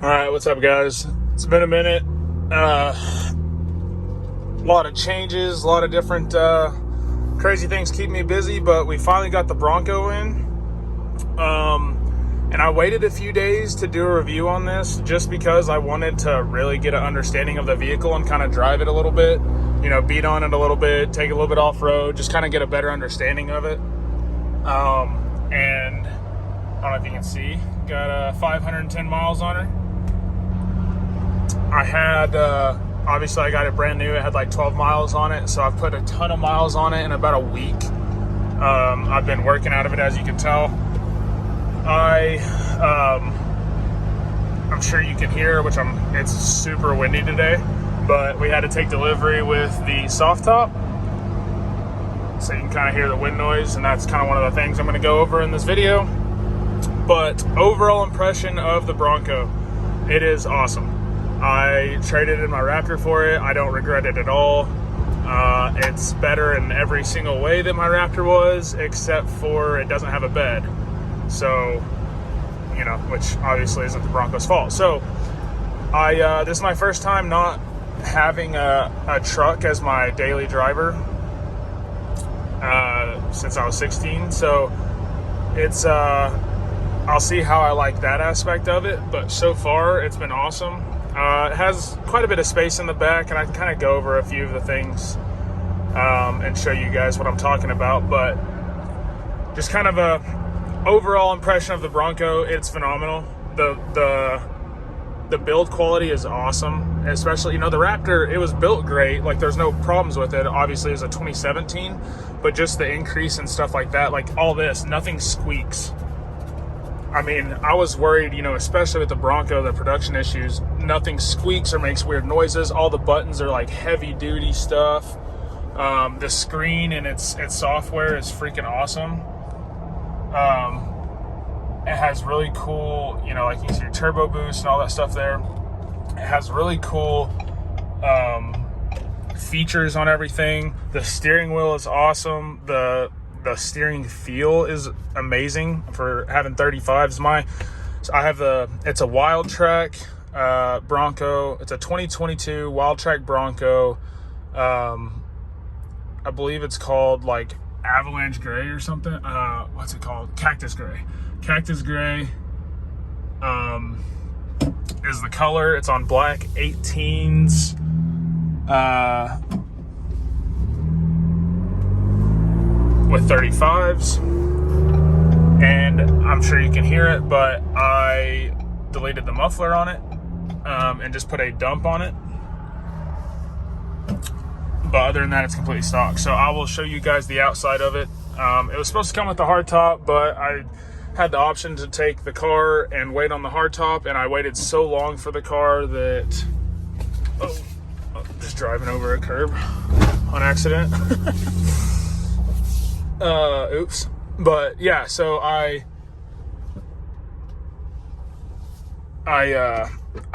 All right, what's up, guys? It's been a minute. A lot of changes, a lot of different crazy things keep me busy, but we finally got the Bronco in. And I waited a few days to do a review on this just because I wanted to really get an understanding of the vehicle and kind of drive it a little bit, you know, beat on it a little bit, take it a little bit off-road, just kind of get a better understanding of it. And I don't know if you can see, got 510 miles on her. I had, obviously I got it brand new. It had like 12 miles on it. So I've put a ton of miles on it in about a week. I've been working out of it, as you can tell. I'm sure you can hear, it's super windy today, but we had to take delivery with the soft top. So you can kind of hear the wind noise, and that's kind of one of the things I'm going to go over in this video. But overall impression of the Bronco, it is awesome. I traded in my Raptor for it. I don't regret it at all. It's better in every single way that my Raptor was, except for it doesn't have a bed. So, you know, which obviously isn't the Bronco's fault. So, this is my first time not having a truck as my daily driver since I was 16. So, it's, I'll see how I like that aspect of it. But so far, it's been awesome. It has quite a bit of space in the back, and I can kind of go over a few of the things and show you guys what I'm talking about. But just kind of a overall impression of the Bronco, it's phenomenal. The build quality is awesome, especially, you know, the Raptor, it was built great. Like, there's no problems with it. Obviously, it was a 2017, but just the increase and stuff like that, like all this, nothing squeaks. I mean, I was worried, you know, especially with the Bronco, the production issues, nothing squeaks or makes weird noises. All the buttons are like heavy duty stuff. The screen and its software is freaking awesome. It has really cool, you know, like you can see your turbo boost and all that stuff there. It has really cool features on everything. The steering wheel is awesome. The steering feel is amazing for having 35s. It's a WILDTRAK Bronco. It's a 2022 WILDTRAK Bronco. I believe it's called like Avalanche Gray or something. What's it called? Cactus Gray. Cactus Gray is the color. It's on black 18s. With 35s, and I'm sure you can hear it, but I deleted the muffler on it and just put a dump on it. But other than that, it's completely stock. So I will show you guys the outside of it. It was supposed to come with the hardtop, but I had the option to take the car and wait on the hardtop, and I waited so long for the car that just driving over a curb on accident. Oops. But yeah, so I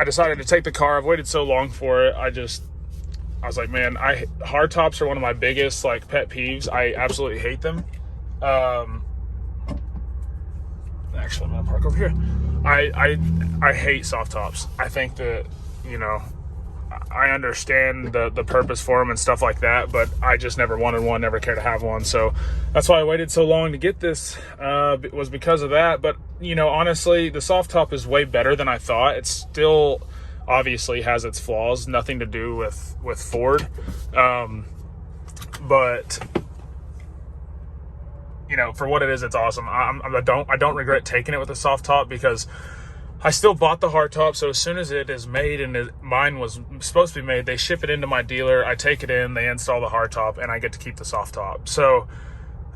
decided to take the car. I've waited so long for it. I was like, man, hardtops are one of my biggest like pet peeves. I absolutely hate them. Actually, I'm gonna park over here. I hate soft tops. I think that, you know, I understand the purpose for them and stuff like that, but I just never wanted one, never cared to have one. So that's why I waited so long to get this, was because of that. But, you know, honestly, the soft top is way better than I thought. It still obviously has its flaws, nothing to do with Ford. But, you know, for what it is, it's awesome. I don't regret taking it with a soft top because I still bought the hardtop. So as soon as it is made, and mine was supposed to be made, they ship it into my dealer. I take it in, they install the hardtop, and I get to keep the soft top. So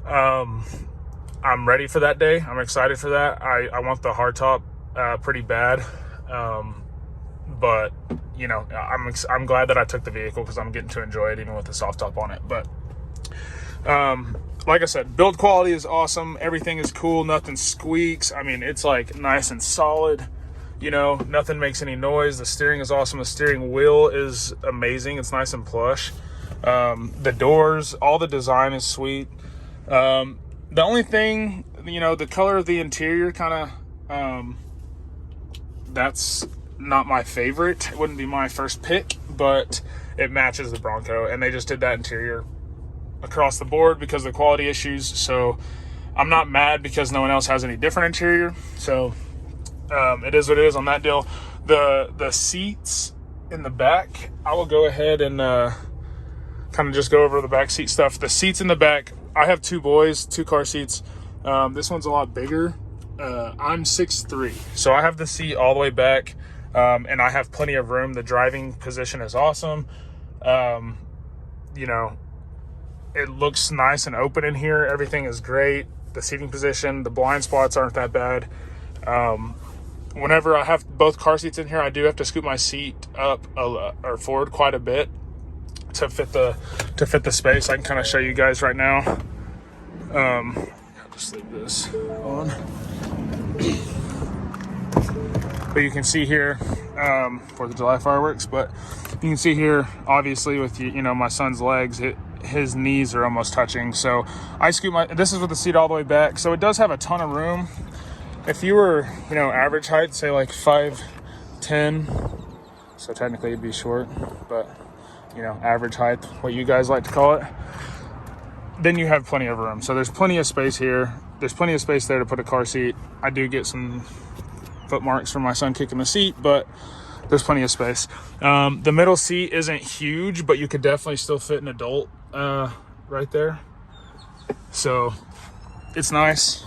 I'm ready for that day. I'm excited for that. I want the hardtop pretty bad. But, you know, I'm glad that I took the vehicle because I'm getting to enjoy it even with the soft top on it. But like I said, build quality is awesome. Everything is cool. Nothing squeaks. I mean, it's like nice and solid. You know, nothing makes any noise. The steering is awesome. The steering wheel is amazing. It's nice and plush. The doors, all the design is sweet. The only thing, you know, the color of the interior kind of, that's not my favorite. It wouldn't be my first pick, but it matches the Bronco, and they just did that interior across the board because of the quality issues. So I'm not mad because no one else has any different interior. So it is what it is on that deal. The seats in the back, I will go ahead and kind of just go over the back seat stuff. The seats in the back, I have 2 boys, 2 car seats. This one's a lot bigger. I'm 6'3", so I have the seat all the way back, and I have plenty of room. The driving position is awesome. You know, it looks nice and open in here. Everything is great. The seating position, the blind spots aren't that bad. Whenever I have both car seats in here, I do have to scoot my seat up or forward quite a bit to fit the space. I can kind of show you guys right now. I'll just leave this on. But you can see here, 4th of July fireworks, but you can see here, obviously with, you know, my son's legs, his knees are almost touching. So I scoot this is with the seat all the way back. So it does have a ton of room. If you were, you know, average height, say like 5'10", so technically it'd be short, but, you know, average height, what you guys like to call it, then you have plenty of room. So there's plenty of space here. There's plenty of space there to put a car seat. I do get some foot marks from my son kicking the seat, but there's plenty of space. The middle seat isn't huge, but you could definitely still fit an adult right there. So it's nice.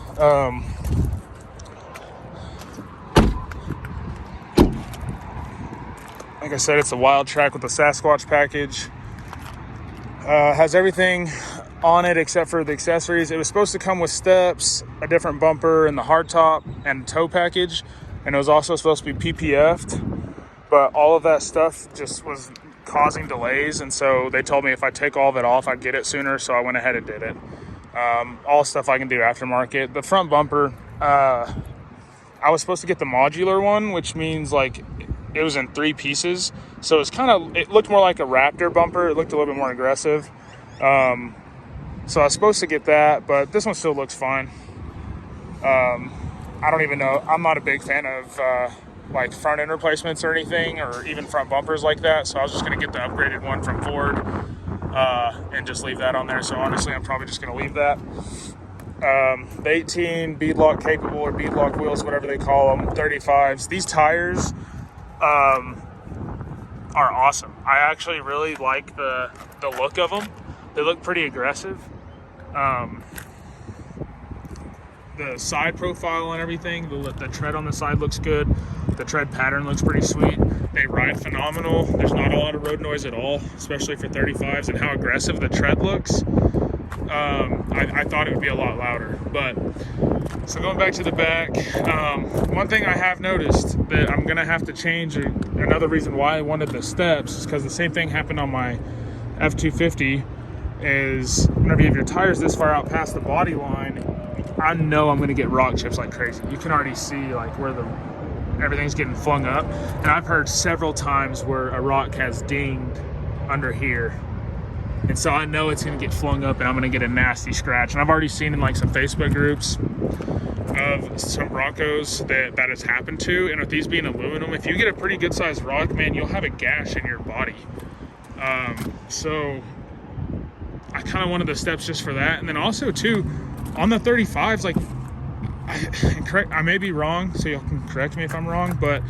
Like I said, it's a WILDTRAK with the Sasquatch package. Has everything on it except for the accessories. It was supposed to come with steps, a different bumper, and the hardtop and tow package, and it was also supposed to be PPF'd, but all of that stuff just was causing delays, and so they told me if I take all of it off, I'd get it sooner, so I went ahead and did it. All stuff I can do aftermarket. The front bumper, I was supposed to get the modular one, which means like it was in 3 pieces, so it looked more like a Raptor bumper. It looked a little bit more aggressive. So I was supposed to get that, but this one still looks fine. I don't even know. I'm not a big fan of like front end replacements or anything, or even front bumpers like that. So I was just going to get the upgraded one from Ford and just leave that on there. So honestly, I'm probably just going to leave that. The 18 beadlock capable or beadlock wheels, whatever they call them, 35s. These tires are awesome. I actually really like the look of them. They look pretty aggressive. The side profile and everything, the tread on the side looks good. The tread pattern looks pretty sweet. They ride phenomenal. There's not a lot of road noise at all, especially for 35s, and how aggressive the tread looks. I thought it would be a lot louder. But so going back to the back, one thing I have noticed that I'm gonna have to change, another reason why I wanted the steps, is because the same thing happened on my F-250. Is whenever you have your tires this far out past the body line, I know I'm going to get rock chips like crazy. You can already see like where everything's getting flung up, and I've heard several times where a rock has dinged under here, and so I know it's going to get flung up and I'm going to get a nasty scratch. And I've already seen in like some Facebook groups of some Broncos that has happened to, and with these being aluminum, if you get a pretty good sized rock, man, you'll have a gash in your body. So I kind of wanted the steps just for that. And then also too, on the 35s, like I may be wrong, so you can correct me if I'm wrong, but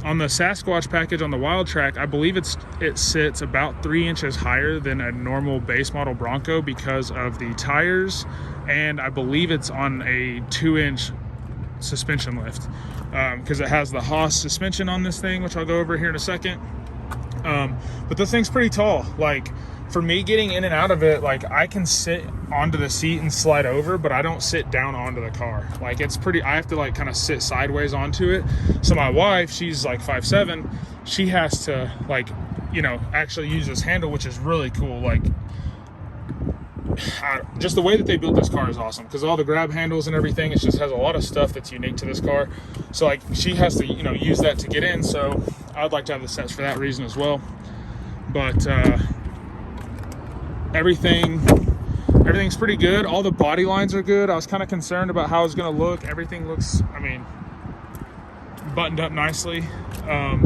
on the Sasquatch package on the WILDTRAK, I believe it sits about 3 inches higher than a normal base model Bronco because of the tires, and I believe it's on a 2-inch suspension lift, because it has the Haas suspension on this thing, which I'll go over here in a second. But this thing's pretty tall. Like, for me getting in and out of it, like I can sit onto the seat and slide over, but I don't sit down onto the car. Like it's pretty, I have to like kind of sit sideways onto it. So my wife, she's like 5'7", she has to like, you know, actually use this handle, which is really cool. Like just the way that they built this car is awesome, because all the grab handles and everything, it just has a lot of stuff that's unique to this car. So like she has to, you know, use that to get in. So I'd like to have the steps for that reason as well. But everything's pretty good. All the body lines are good. I was kind of concerned about how it's going to look. Everything looks, I mean, buttoned up nicely. I'll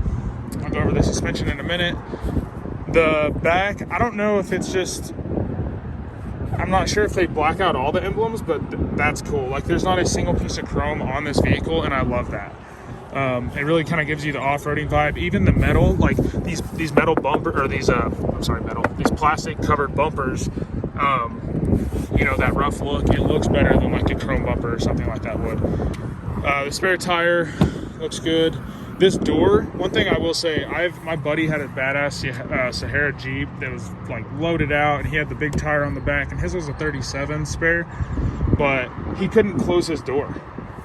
go over the suspension in a minute. The back, I don't know if it's just, I'm not sure if they black out all the emblems, but that's cool. Like, there's not a single piece of chrome on this vehicle, and I love that. It really kind of gives you the off-roading vibe. Even the metal, like these metal bumper, or these these plastic covered bumpers, you know, that rough look, it looks better than like a chrome bumper or something like that would. The spare tire looks good. This door, one thing I will say, my buddy had a badass Sahara Jeep that was like loaded out, and he had the big tire on the back, and his was a 37 spare, but he couldn't close his door.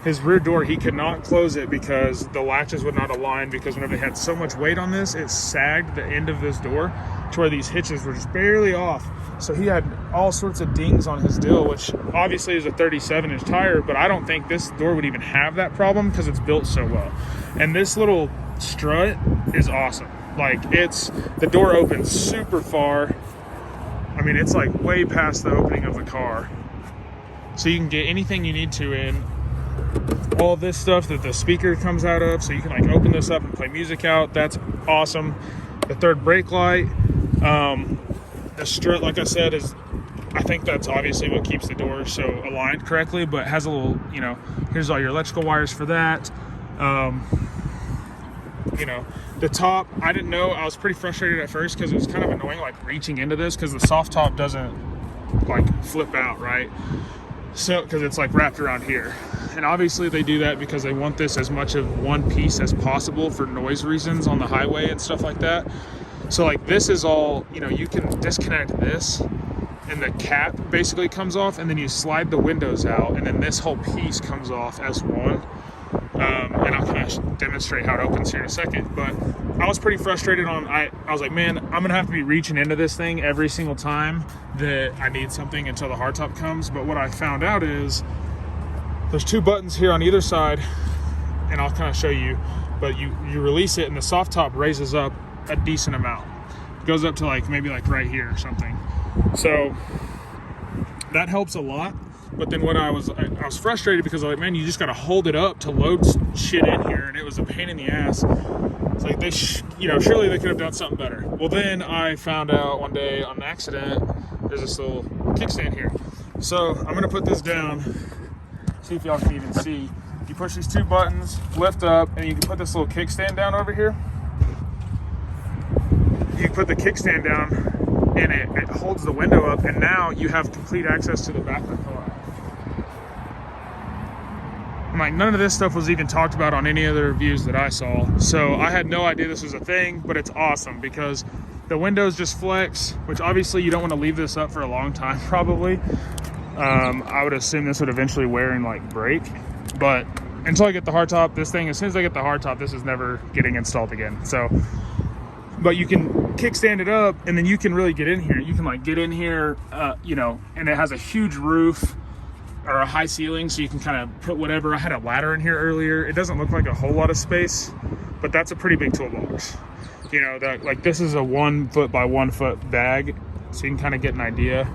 His rear door, he could not close it because the latches would not align, because whenever they had so much weight on this, it sagged the end of this door to where these hitches were just barely off. So he had all sorts of dings on his dill, which obviously is a 37-inch tire, but I don't think this door would even have that problem because it's built so well. And this little strut is awesome. Like, the door opens super far. I mean, it's like way past the opening of the car. So you can get anything you need to in. All this stuff that the speaker comes out of, so you can like open this up and play music out. That's awesome. The third brake light. The strut, like I said, I think that's obviously what keeps the door so aligned correctly, but it has a little, you know, here's all your electrical wires for that. You know, the top, I didn't know, I was pretty frustrated at first because it was kind of annoying like reaching into this, because the soft top doesn't like flip out, right? So, because it's like wrapped around here. And obviously they do that because they want this as much of one piece as possible for noise reasons on the highway and stuff like that. So like this is all, you know, you can disconnect this and the cap basically comes off, and then you slide the windows out, and then this whole piece comes off as one. And I'll kind of demonstrate how it opens here in a second. But I was pretty frustrated I was like, man, I'm gonna have to be reaching into this thing every single time that I need something until the hardtop comes. But what I found out is there's two buttons here on either side, and I'll kind of show you, but you release it and the soft top raises up a decent amount. It goes up to like maybe like right here or something. So that helps a lot. But then when I was frustrated because I was like, man, you just got to hold it up to load shit in here, and it was a pain in the ass. It's like you know, surely they could have done something better. Well, then I found out one day on an accident, there's this little kickstand here. So I'm gonna put this down, see if y'all can even see. You push these two buttons, lift up, and you can put this little kickstand down over here. You put the kickstand down, and it holds the window up, and now you have complete access to the back of the car. And like, none of this stuff was even talked about on any other reviews that I saw. So I had no idea this was a thing, but it's awesome because the windows just flex, which obviously you don't want to leave this up for a long time probably. I would assume this would eventually wear and like break, but until I get the hardtop, this thing, as soon as I get the hardtop, this is never getting installed again. So, but you can kickstand it up, and then you can really get in here. You can like get in here, you know, and it has a huge roof or a high ceiling, so you can kind of put whatever. I had a ladder in here earlier. It doesn't look like a whole lot of space, but that's a pretty big toolbox. You know, that like this is a 1 foot by 1 foot bag, so you can kind of get an idea.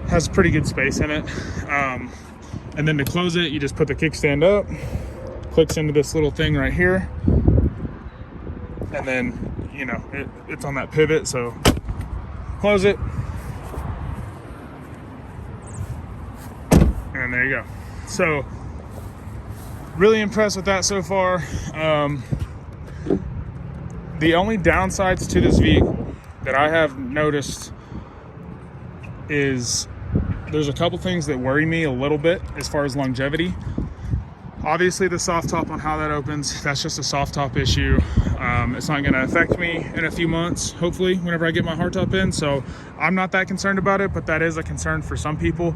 Has pretty good space in it. And then to close it, you just put the kickstand up, clicks into this little thing right here, and then, you know, it's on that pivot, so close it. And there you go. So really impressed with that so far. The only downsides to this vehicle that I have noticed is there's a couple things that worry me a little bit as far as longevity. Obviously the soft top on how that opens, that's just a soft top issue. It's not gonna affect me in a few months, hopefully, whenever I get my hardtop in. So I'm not that concerned about it, but that is a concern for some people.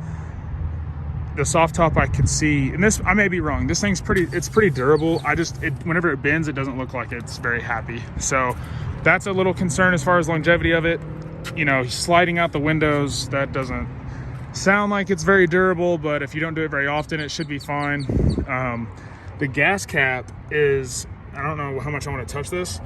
The soft top I could see, and this, I may be wrong, this thing's pretty durable. Whenever it bends, it doesn't look like it's very happy. So that's a little concern as far as longevity of it. You know, sliding out the windows, that doesn't sound like it's very durable, but if you don't do it very often, it should be fine. The gas cap is, I don't know how much I want to touch this,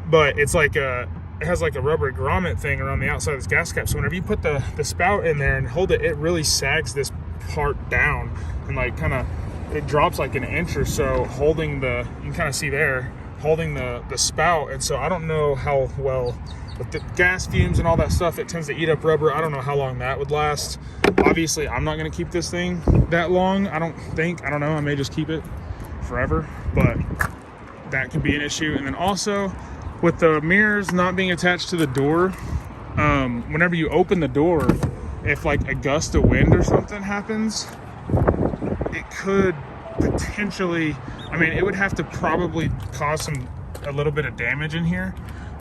but it's like it has like a rubber grommet thing around the outside of this gas cap. So whenever you put the spout in there and hold it, it really sags this part down and like kind of it drops like an inch or so holding the, you can kind of see there, holding the spout. And so I don't know how well, with the gas fumes and all that stuff, it tends to eat up rubber. I don't know how long that would last. Obviously, I'm not going to keep this thing that long. I don't know. I may just keep it forever, but that could be an issue. And then also with the mirrors not being attached to the door, whenever you open the door, if like a gust of wind or something happens, it could potentially, I mean, it would have to probably cause a little bit of damage in here.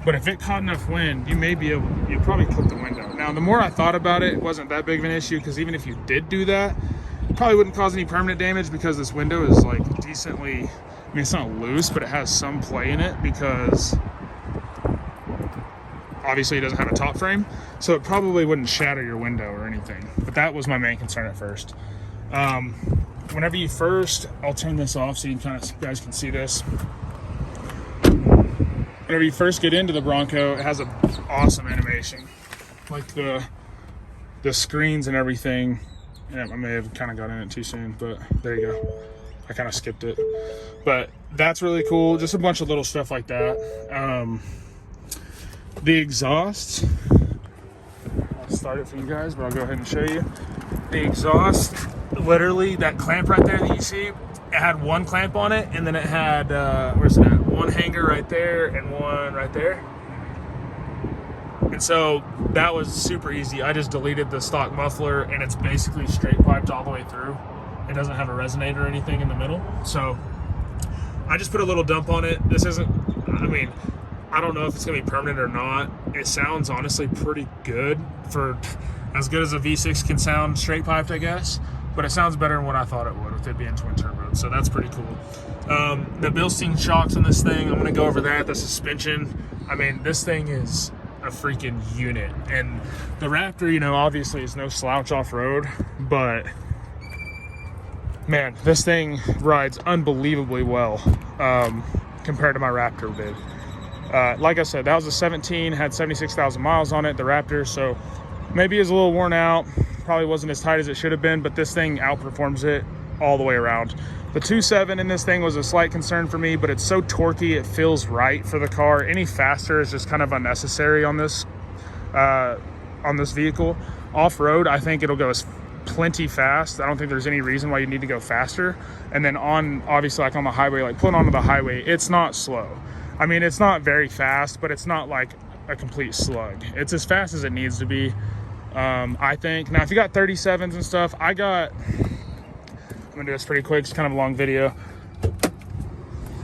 But if it caught enough wind, you'd probably clip the window. Now, the more I thought about it, it wasn't that big of an issue, because even if you did do that, it probably wouldn't cause any permanent damage, because this window is like decently, I mean, it's not loose, but it has some play in it, because obviously it doesn't have a top frame, so it probably wouldn't shatter your window or anything. But that was my main concern at first. Whenever you first, I'll turn this off so you guys can see this. Whenever you first get into the Bronco, it has an awesome animation. Like the screens and everything. Yeah, I may have kind of got in it too soon, but there you go. I kind of skipped it. But that's really cool. Just a bunch of little stuff like that. The exhaust, I'll start it for you guys, but I'll go ahead and show you. The exhaust, literally that clamp right there that you see, it had one clamp on it, and then it had, where's it at? One hanger right there and one right there. And so that was super easy. I just deleted the stock muffler, and it's basically straight piped all the way through. It doesn't have a resonator or anything in the middle. So I just put a little dump on it. This isn't, I mean, I don't know if it's gonna be permanent or not. It sounds honestly pretty good, for as good as a V6 can sound straight piped, I guess. But it sounds better than what I thought it would with it being twin turbo. So that's pretty cool. The Bilstein shocks on this thing, I'm gonna go over that. The suspension, I mean, this thing is a freaking unit. And the Raptor, you know, obviously is no slouch off-road, but man, this thing rides unbelievably well compared to my Raptor did. Like I said, that was a 17, had 76,000 miles on it, the Raptor, so maybe it's a little worn out, probably wasn't as tight as it should have been, but this thing outperforms it all the way around. The 2.7 in this thing was a slight concern for me, but it's so torquey, it feels right for the car. Any faster is just kind of unnecessary on this vehicle. Off-road, I think it'll go plenty fast. I don't think there's any reason why you need to go faster. And then obviously like on the highway, like pulling onto the highway, it's not slow. I mean, it's not very fast, but it's not like a complete slug. It's as fast as it needs to be, I think. Now, if you got 37s and stuff, I'm gonna do this pretty quick. It's kind of a long video.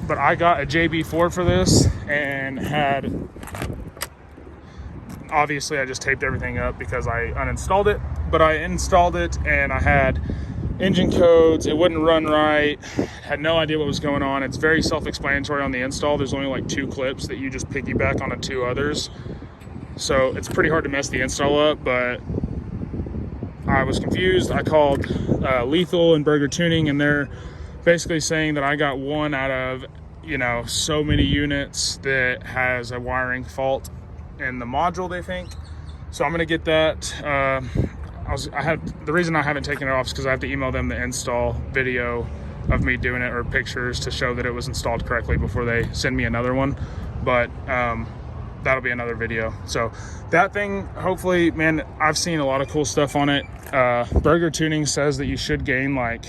But I got a JB4 for this, and obviously I just taped everything up because I uninstalled it, but I installed it and I had engine codes. It wouldn't run right, had no idea what was going on. It's very self-explanatory on the install. There's only like 2 clips that you just piggyback onto 2 others, so it's pretty hard to mess the install up. But I was confused. I called Lethal and Burger Tuning, and they're basically saying that I got one out of, you know, so many units that has a wiring fault in the module, they think. So I'm gonna get that. The reason I haven't taken it off is because I have to email them the install video of me doing it, or pictures to show that it was installed correctly before they send me another one. But that'll be another video. So that thing, hopefully, man, I've seen a lot of cool stuff on it. Burger Tuning says that you should gain, like,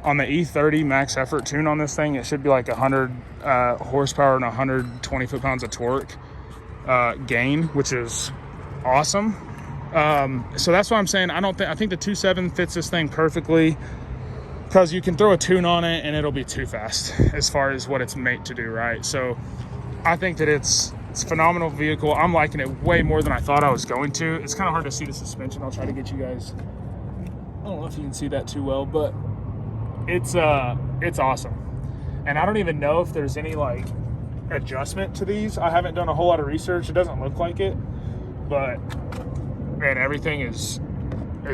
on the E30 max effort tune on this thing, it should be like 100 horsepower and 120 foot-pounds of torque gain, which is awesome. So that's what I'm saying. I think the 2.7 fits this thing perfectly, because you can throw a tune on it and it'll be too fast as far as what it's made to do, right? So I think that it's a phenomenal vehicle. I'm liking it way more than I thought I was going to. It's kind of hard to see the suspension. I'll try to get you guys, I don't know if you can see that too well, but it's awesome. And I don't even know if there's any like adjustment to these. I haven't done a whole lot of research. It doesn't look like it, but man, everything is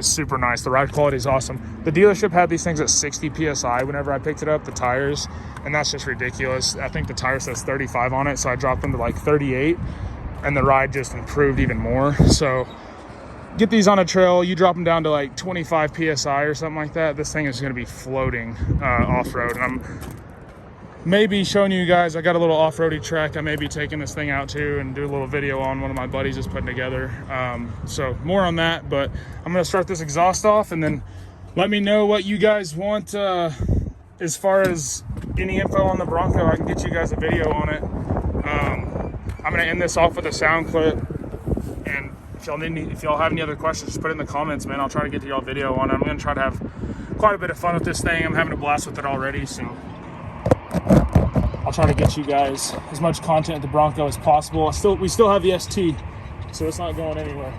super nice. The ride quality is awesome. The dealership had these things at 60 PSI whenever I picked it up, the tires, and that's just ridiculous. I think the tire says 35 on it, so I dropped them to like 38, and the ride just improved even more. So get these on a trail, you drop them down to like 25 PSI or something like that, this thing is gonna be floating off-road. And I'm maybe showing you guys, I got a little off-roady track I may be taking this thing out to and do a little video on, one of my buddies is putting together. So more on that, but I'm gonna start this exhaust off and then let me know what you guys want as far as any info on the Bronco. I can get you guys a video on it. I'm gonna end this off with a sound clip, and if y'all have any other questions, just put it in the comments, man. I'll try to get to y'all video on it. I'm gonna try to have quite a bit of fun with this thing. I'm having a blast with it already, so I'll try to get you guys as much content at the Bronco as possible. We still have the ST, so it's not going anywhere.